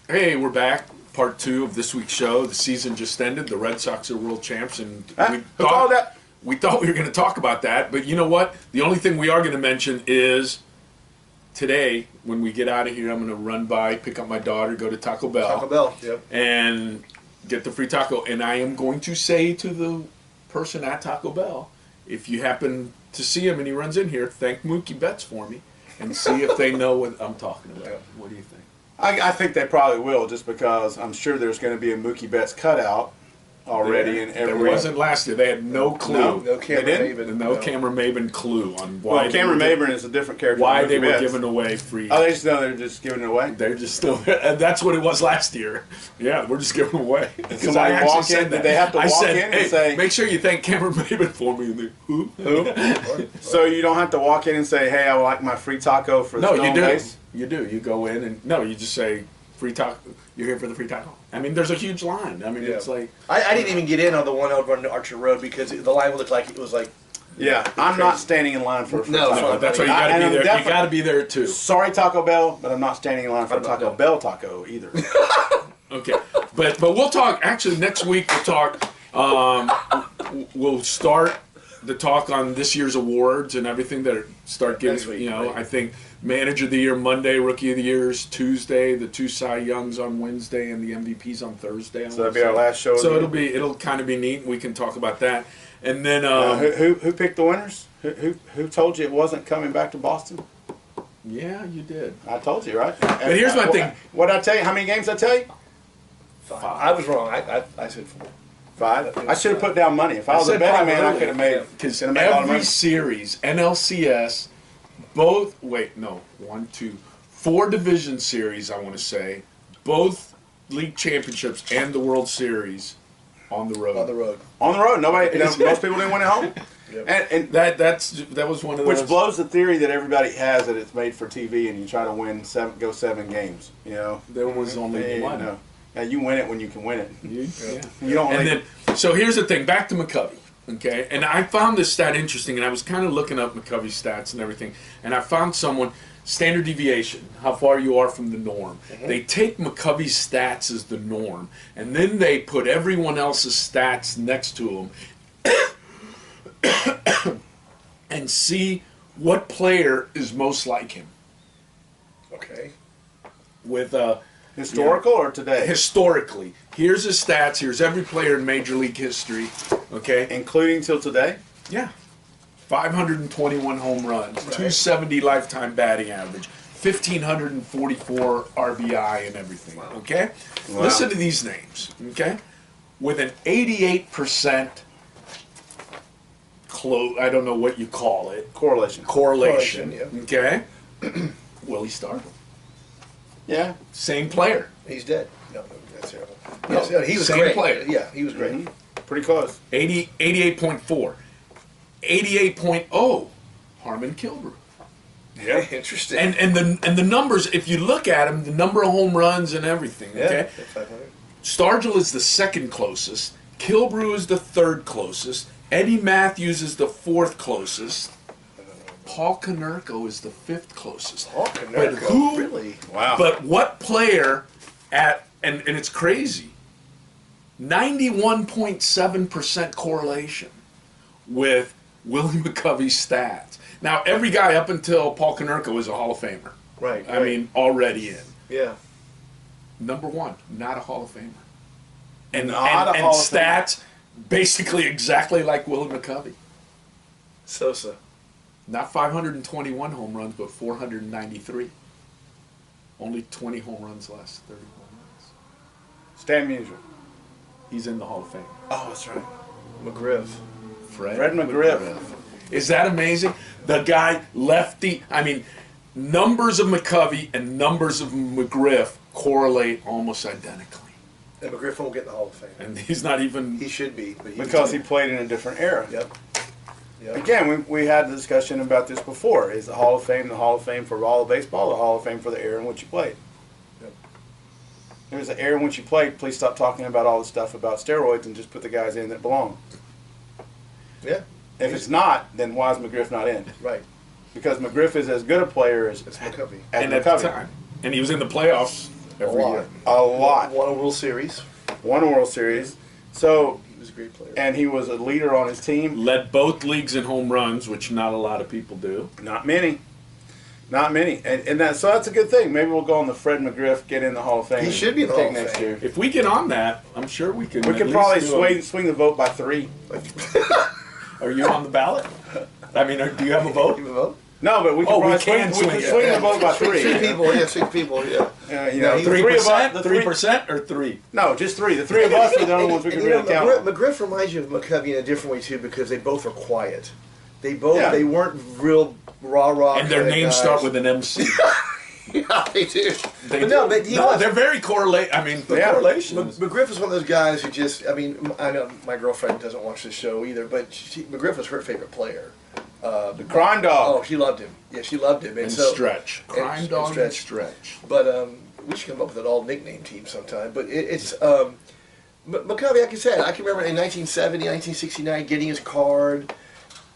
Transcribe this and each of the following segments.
Hey, we're back. Part 2 of this week's show. The season just ended. The Red Sox are world champs, and Who called that? we thought we were going to talk about that. But you know what? The only thing we are going to mention is today, when we get out of here, I'm going to run by, pick up my daughter, go to Taco Bell. Taco Bell, yep. And get the free taco. And I am going to say to the person at Taco Bell, if you happen to see him and he runs in here, thank Mookie Betts for me and see if they know what I'm talking about. Yep. What do you think? I think they probably will, just because I'm sure there's going to be a Mookie Betts cutout already in every. There wasn't last year. They had no clue. No Cameron Maybin. No Cameron Maybin clue on why. Well, Cameron Maybin is a different character. Why than Mookie they were Betts. giving away free. Oh, they just know they're just giving it away. They're just still. And that's what it was last year. Yeah, we're just giving away. Because I Somebody actually walk said in, that. did they have to I walk said, in and hey, say, make sure you thank Cameron Maybin for me. And they, who? So you don't have to walk in and say, hey, I would like my free taco for the No, stone you do. base? You do. You go in and no, you just say free taco. You're here for the free taco. I mean, there's a huge line. I mean, Yeah. it's like I didn't even get in on the one over on Archer Road because the line looked like it was like. Yeah, I'm not standing in line for a free No, taco. no, that's why you got to And be I'm there. You definitely- got to be there too. Sorry, Taco Bell, but I'm not standing in line for a I'm not, Taco no. Bell taco either. Okay, but we'll talk. Actually, next week we'll talk. We'll start the talk on this year's awards and everything that start Next giving. week, You know, right. I think Manager of the Year Monday, Rookie of the Year is Tuesday, the 2 Cy Youngs on Wednesday, and the MVPs on Thursday. So that'll be our last show. So again. it'll kind of be neat. We can talk about that, and then Who picked the winners? Who told you it wasn't coming back to Boston? yeah, you did. I told you, right? But here's my thing. What did I tell you? How many games did I tell you? I was wrong. I said 4. 5. I should have put down money. If I was a said betting five man, I earlier. could have made. Because Could have made a lot of every money. series, NLCS, both, 4 division series, I want to say, both league championships and the World Series on the road. On the road. On the road, nobody. Most people didn't win at home. Yep. And That was one of those. which blows the theory that everybody has that it's made for TV and you try to win 7 games. You know, There was only one. No. Now you win it when you can win it. Yeah. You don't. And Like, then, so here's the thing. Back to McCovey. Okay, and I found this stat interesting, and I was kind of looking up McCovey's stats and everything, and I found someone standard deviation, how far you are from the norm. They take McCovey's stats as the norm, and then they put everyone else's stats next to him, and see what player is most like him. Okay. With historical or today, historically, here's his stats. Here's every player in Major League history. Okay. including till today. Yeah. 521 home runs, 270 lifetime batting average, 1,544 RBI and everything. Okay? Wow. Listen to these names. Okay? With an 88% I don't know what you call it. Correlation. Correlation. Correlation, Okay? Willie Stargell. Yeah. Same player. He's dead. No, that's terrible. No, Yes, he was same great. player. Yeah, he was great. Mhm. Pretty close. 88.4. 88.0. Harmon Killebrew. Yeah. Interesting. And the numbers, if you look at them, the number of home runs and everything, yeah, okay? that's 500. Stargell is the second closest. Killebrew is the third closest. Eddie Matthews is the fourth closest. Paul Konerko is the fifth closest. Oh, But Konerko, who? really? Wow. But what player and it's crazy. 91.7% correlation with Willie McCovey's stats. Now, every guy up until Paul Konerko is a Hall of Famer. Right. I mean, already in. Yeah. Number one, not a Hall of Famer. And, Not and, a and Hall of Famer. stats basically exactly like Willie McCovey. Sosa. Not 521 home runs, but 493. Only 20 home runs less, 30 home runs. Stan Musial. He's in the Hall of Fame. Oh, that's right. McGriff. Fred McGriff. Is that amazing? The guy lefty. I mean, numbers of McCovey and numbers of McGriff correlate almost identically. And McGriff won't get in the Hall of Fame. And he's not even. He should be. But Because he played in a different era. Yep. Yep. Again, we had the discussion about this before. Is the Hall of Fame for all of baseball, or the Hall of Fame for the era in which you played? Yep. If it was the era in which you played, please stop talking about all the stuff about steroids and just put the guys in that belong. Yeah. If it's not, then why is McGriff not in? Right. Because McGriff is as good a player as It's McCovey. as And at the McCovey. time. And he was in the playoffs every lot. year. A lot. Won a World Series. Won a World Series. So, He was a great player. and he was a leader on his team. Led both leagues in home runs, which not a lot of people do. Not many. Not many. And so that's a good thing. Maybe we'll go on the Fred McGriff, get in the Hall of Fame. He should be in the pick Hall of next Fame. year. If we get on that, I'm sure we can. We at could least probably do swing the vote by 3. Are you on the ballot? I mean, do you have a vote? You vote? No, but we could Oh, we probably can swing, swing it. swing the vote by 3. 6 people, yeah, 6 people, yeah. You know, the 3%? of us, the 3% or 3? No, just 3. The 3 of us are the only ones we And can you know, really count. McGriff reminds you of McCovey in a different way too, because they both were quiet. They both Yeah. they weren't real rah-rah. And their kinda names guys. start with an MC. Yeah, they do. They But do. no, but he No, was. they're very correlated. I mean, the Yeah. correlation is. McGriff is one of those guys who just, I mean, I know my girlfriend doesn't watch this show either, but McGriff was her favorite player. The Crime Dog. Oh, she loved him. Yeah, she loved him. And so, Stretch. Crime and Dog and Stretch. Stretch. But we should come up with an all nickname team sometime. But it's McCovey, like I said, I can remember in 1970, 1969 getting his card,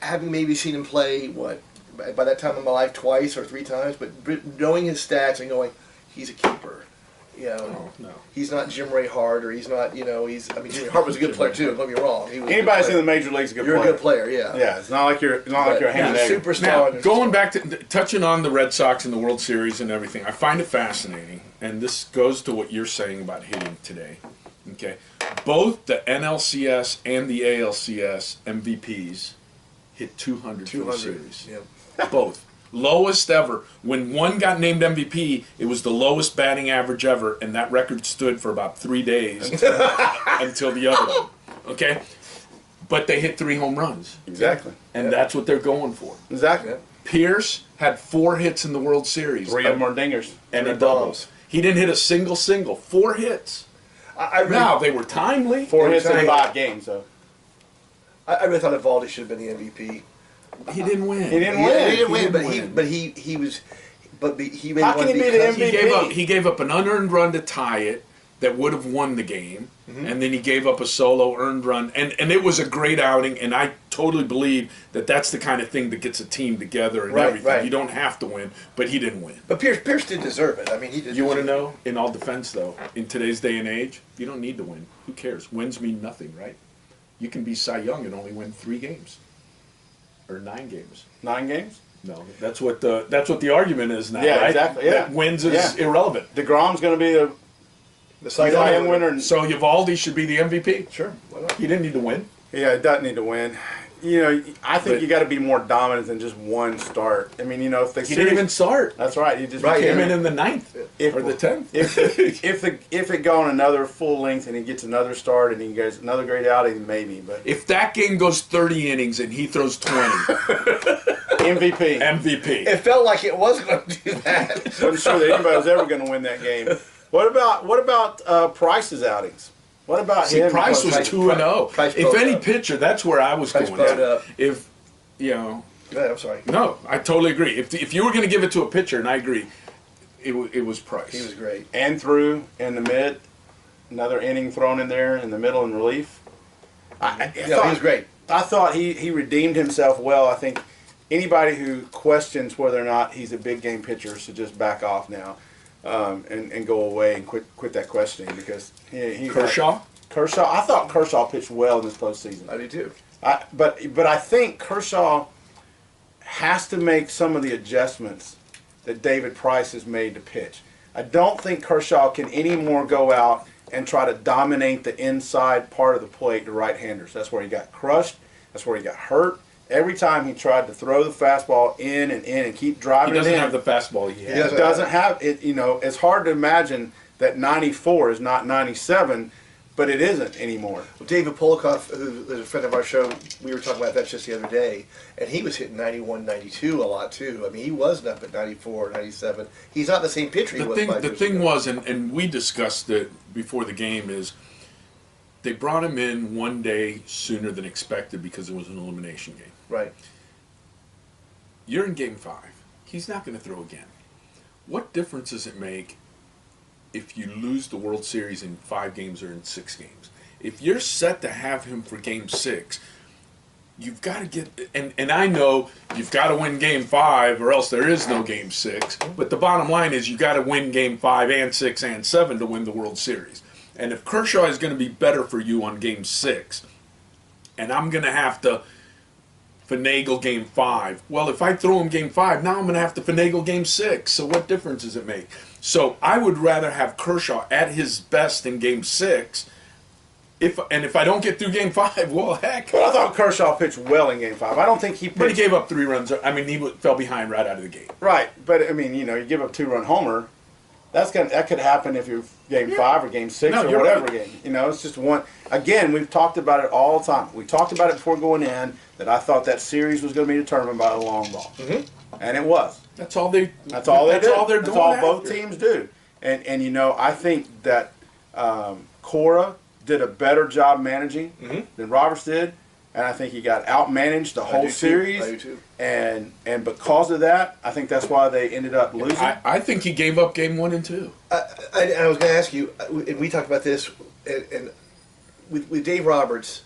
having maybe seen him play, by that time in my life twice or 3 times, but knowing his stats and going, he's a keeper. You know, Oh, no. he's not Jim Ray Hart, or he's not, I mean, Jim Hart was a good player too, don't get me wrong. He was a good Anybody's in player. the major leagues is a good You're player. a good player, yeah. Yeah, it's not like you're But hanging he's a there. superstar. Now, and- going back to touching on the Red Sox and the World Series and everything, I find it fascinating, and this goes to what you're saying about hitting today. Okay, both the NLCS and the ALCS MVPs hit 200 for the 200. series. Yeah. Both. Lowest ever. When one got named MVP, it was the lowest batting average ever, and that record stood for about 3 days until the other one. Okay? But they hit 3 home runs, Exactly. and that's what they're going for. Exactly. Yeah. Pierce had 4 hits in the World Series. 3 of them are dingers. and a 3 double. bombs. He didn't hit a single. 4 hits. I really, Now, they were timely. 4 hits in Exactly. 5 games, though. I really thought Evaldi should have been the MVP. He didn't win. He didn't Yeah, win. he didn't win, didn't but win. he was, but he made How one can he be the because MVP? He gave up an unearned run to tie it that would have won the game, Mm-hmm. and then he gave up a solo earned run, and it was a great outing, and I totally believe that that's the kind of thing that gets a team together and Right, everything. right. You don't have to win, but he didn't win. But Pierce did deserve it. I mean, he did. You want to deserve know, in all defense, though, in today's day and age, you don't need to win. Who cares? Wins mean nothing, right? You can be Cy Young and only win 3 games. Or 9 games. 9 games? No, that's what the argument is now, Yeah, right? exactly, yeah. That wins is Yeah. irrelevant. DeGrom's going to be the The Cy Cy Young Young winner. And, So Evaldi should be the MVP. Sure, why not? He didn't need to win. yeah, it doesn't need to win. You know, I think But- you got to be more dominant than just one start. I mean, you know, if the He series, didn't even start. that's right. You just Right, He came can't- in the 9th If- or the 10th. if it go on another full length and he gets another start and he gets another great outing, maybe. But If that game goes 30 innings and he throws 20, MVP, MVP. It felt like it was going to do that. wasn't sure that anybody was ever going to win that game. What about Price's outings? What about See, him? Price was Price- 2-0. Price If blowed any up. pitcher, that's where I was Price going. blowed up. If you know, Go ahead, I'm sorry. no, I totally agree. If you were going to give it to a pitcher, and I agree, it was Price. He was great. And threw in the mid, another inning thrown in there in the middle in relief. I Yeah, thought, he was great. I thought he redeemed himself well. I think anybody who questions whether or not he's a big game pitcher should just back off now and go away and quit that questioning because he Kershaw. I thought Kershaw pitched well in this postseason. I do too. But I think Kershaw has to make some of the adjustments that David Price has made to pitch. I don't think Kershaw can anymore go out and try to dominate the inside part of the plate to right-handers. That's where he got crushed. That's where he got hurt. Every time he tried to throw the fastball in and keep He driving it doesn't in, have the fastball he had. doesn't. it doesn't have it. You know, it's hard to imagine that 94 is not 97, but it isn't anymore. Well, David Polikoff, who is a friend of our show, we were talking about that just the other day, and he was hitting 91, 92 a lot too. I mean, he wasn't up at 94, 97. He's not the same pitcher he was 5 The years thing ago. was, and we discussed it before the game, is they brought him in one day sooner than expected because it was an elimination game. Right. You're in game 5. He's not going to throw again. What difference does it make if you lose the World Series in 5 games or in 6 games? If you're set to have him for game 6, you've got to get, and I know you've got to win Game 5 or else there is no Game 6. But the bottom line is you got to win Game 5 and 6 and 7 to win the World Series. And if Kershaw is going to be better for you on Game 6, and I'm going to have to finagle Game 5, well, if I throw him Game 5, now I'm going to have to finagle Game 6. So what difference does it make? So I would rather have Kershaw at his best in Game 6. If I don't get through Game 5, well, heck. But I thought Kershaw pitched well in Game 5. I don't think he pitched. But he gave up 3 runs. I mean, he fell behind right out of the gate. Right, but I mean, you give up 2-run homer. That could happen if you're Game 5 or Game 6 or whatever right. game. It's just one. Again, we've talked about it all the time. We talked about it before going in that I thought that series was going to be determined by the long ball, and it was. That's all they. That's all they do. They're That's going all after. both teams do. And I think that Cora did a better job managing than Roberts did, and I think he got outmanaged the whole series. I do too. And because of that, I think that's why they ended up losing. I think he gave up Game 1 and 2. I was going to ask you, and we talked about this, and with Dave Roberts,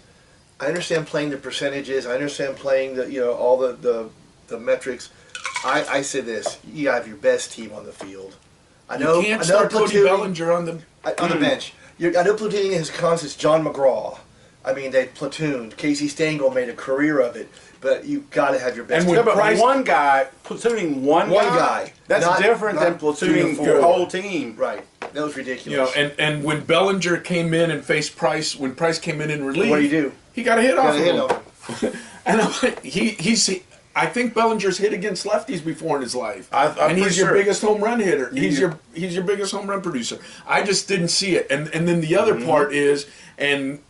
I understand playing the percentages. I understand playing all the metrics. I say this: you have your best team on the field. I know. You can't start Cody Bellinger on the bench. I know platooning has constants. John McGraw. I mean, they platooned. Casey Stengel made a career of it. But you got to have your best. And team. when one guy platooning one guy. That's different than platooning your whole team. Right. That was ridiculous. And when Bellinger came in and faced Price, when Price came in relief, what do you do? He got a hit off of him. And I'm like, I think Bellinger's hit against lefties before in his life, and he's your biggest home run hitter. He's your biggest home run producer. I just didn't see it, and then the other part is, and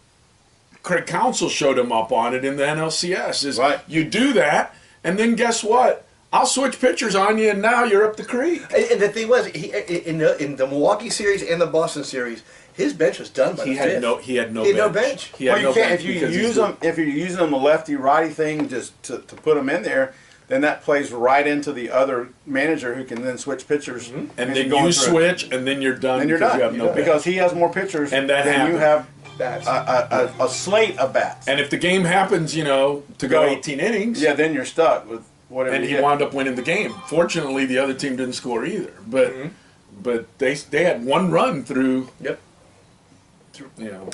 Craig Counsell showed him up on it in the NLCS. Is you do that, and then guess what? I'll switch pitchers on you, and now you're up the creek. And the thing was, in the Milwaukee series and the Boston series, his bench was done by the fifth. He had no bench. Well, you can't if you're using them a lefty righty thing just to put them in there, then that plays right into the other manager who can then switch pitchers. And then you switch, and then you're done. And you're done. You have no bench. Because he has more pitchers and that than you have bats. A slate of bats. And if the game happens, to go 18 innings, then you're stuck with whatever. And he wound up winning the game. Fortunately, the other team didn't score either. But they had one run through. Yep.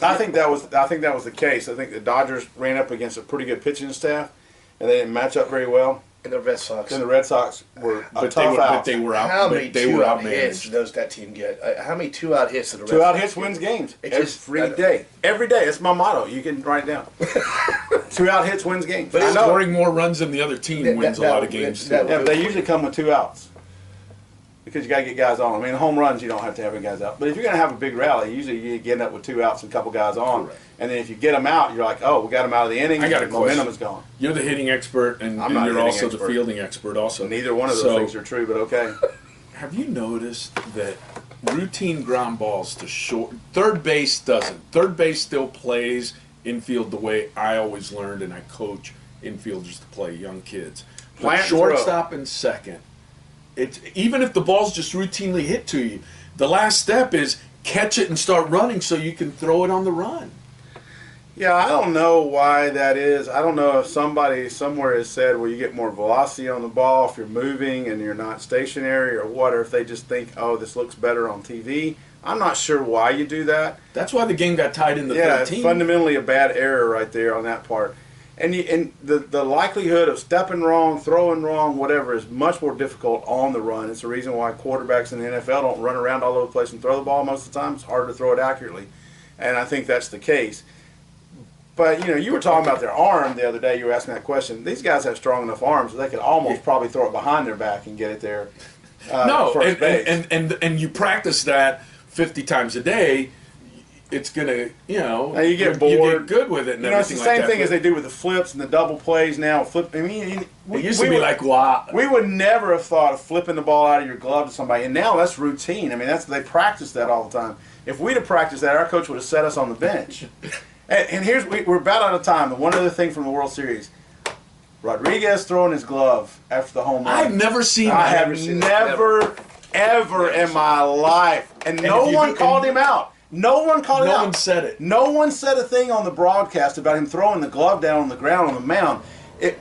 I think that was the case. I think the Dodgers ran up against a pretty good pitching staff, and they didn't match up very well. And the Red Sox. And the Red Sox were but they were out. How many two-out hits does that team get? How many two-out hits did the Red Sox? Two-out get? hits wins games Every day. Every day. It's my motto. You can write it down. Two-out hits wins games. But scoring more runs than the other team wins a lot of games too. Yeah, but they usually come with 2 outs. Because you got to get guys on. I mean, home runs, you don't have to have guys out. But if you're going to have a big rally, usually you get up with 2 outs and a couple guys on. Correct. And then if you get them out, you're like, oh, we got them out of the inning. I got a momentum question. is gone. You're the hitting expert, and you're also the fielding expert also. Neither one of those things are true, but okay. Have you noticed that routine ground balls to short, third base doesn't. Third base still plays infield the way I always learned, and I coach infielders to play, young kids. But shortstop and second. It's even if the ball's just routinely hit to you, the last step is catch it and start running so you can throw it on the run. Yeah, I don't know why that is. I don't know if somebody somewhere has said, well, you get more velocity on the ball if you're moving and you're not stationary or what, or if they just think, oh, this looks better on TV. I'm not sure why you do that. That's why the game got tied in the 13. It's fundamentally a bad error right there on that part. And the likelihood of stepping wrong, throwing wrong, whatever, is much more difficult on the run. It's the reason why quarterbacks in the NFL don't run around all over the place and throw the ball most of the time. It's hard to throw it accurately. And I think that's the case. But, you were talking about their arm the other day. You were asking that question. These guys have strong enough arms that they could almost probably throw it behind their back and get it there. First base. And you practice that 50 times a day. It's gonna, now you get bored. You get good with it, and it's the same thing as they do with the flips and the double plays now. It used to be like, wow. We would never have thought of flipping the ball out of your glove to somebody, and now that's routine. I mean, they practice that all the time. If we'd have practiced that, our coach would have set us on the bench. and we're about out of time. And one other thing from the World Series. Rodriguez throwing his glove after the home run. I've never seen that. I have never, ever in my life. And no one called him out. No one called it out. No one said it. No one said a thing on the broadcast about him throwing the glove down on the ground on the mound.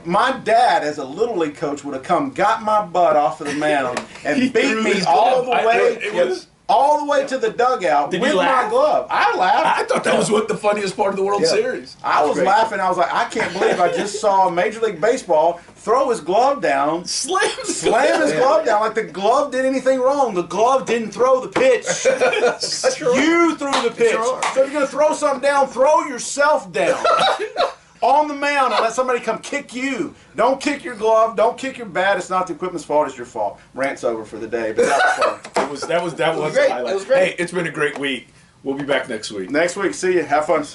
My dad, as a Little League coach, would have come, got my butt off of the mound, and beat me all the way. All the way to the dugout with my glove. I laughed. I thought that was what the funniest part of the World Series. I was laughing. I was like, I can't believe I just saw Major League Baseball throw his glove down, slam his glove down like the glove did anything wrong. The glove didn't throw the pitch. You threw the pitch. So if you're going to throw something down, throw yourself down. On the mound and let somebody come kick you. Don't kick your glove. Don't kick your bat. It's not the equipment's fault. It's your fault. Rant's over for the day, but that was fun. That was great. It was great. Hey, it's been a great week. We'll be back next week. Next week. See you. Have fun.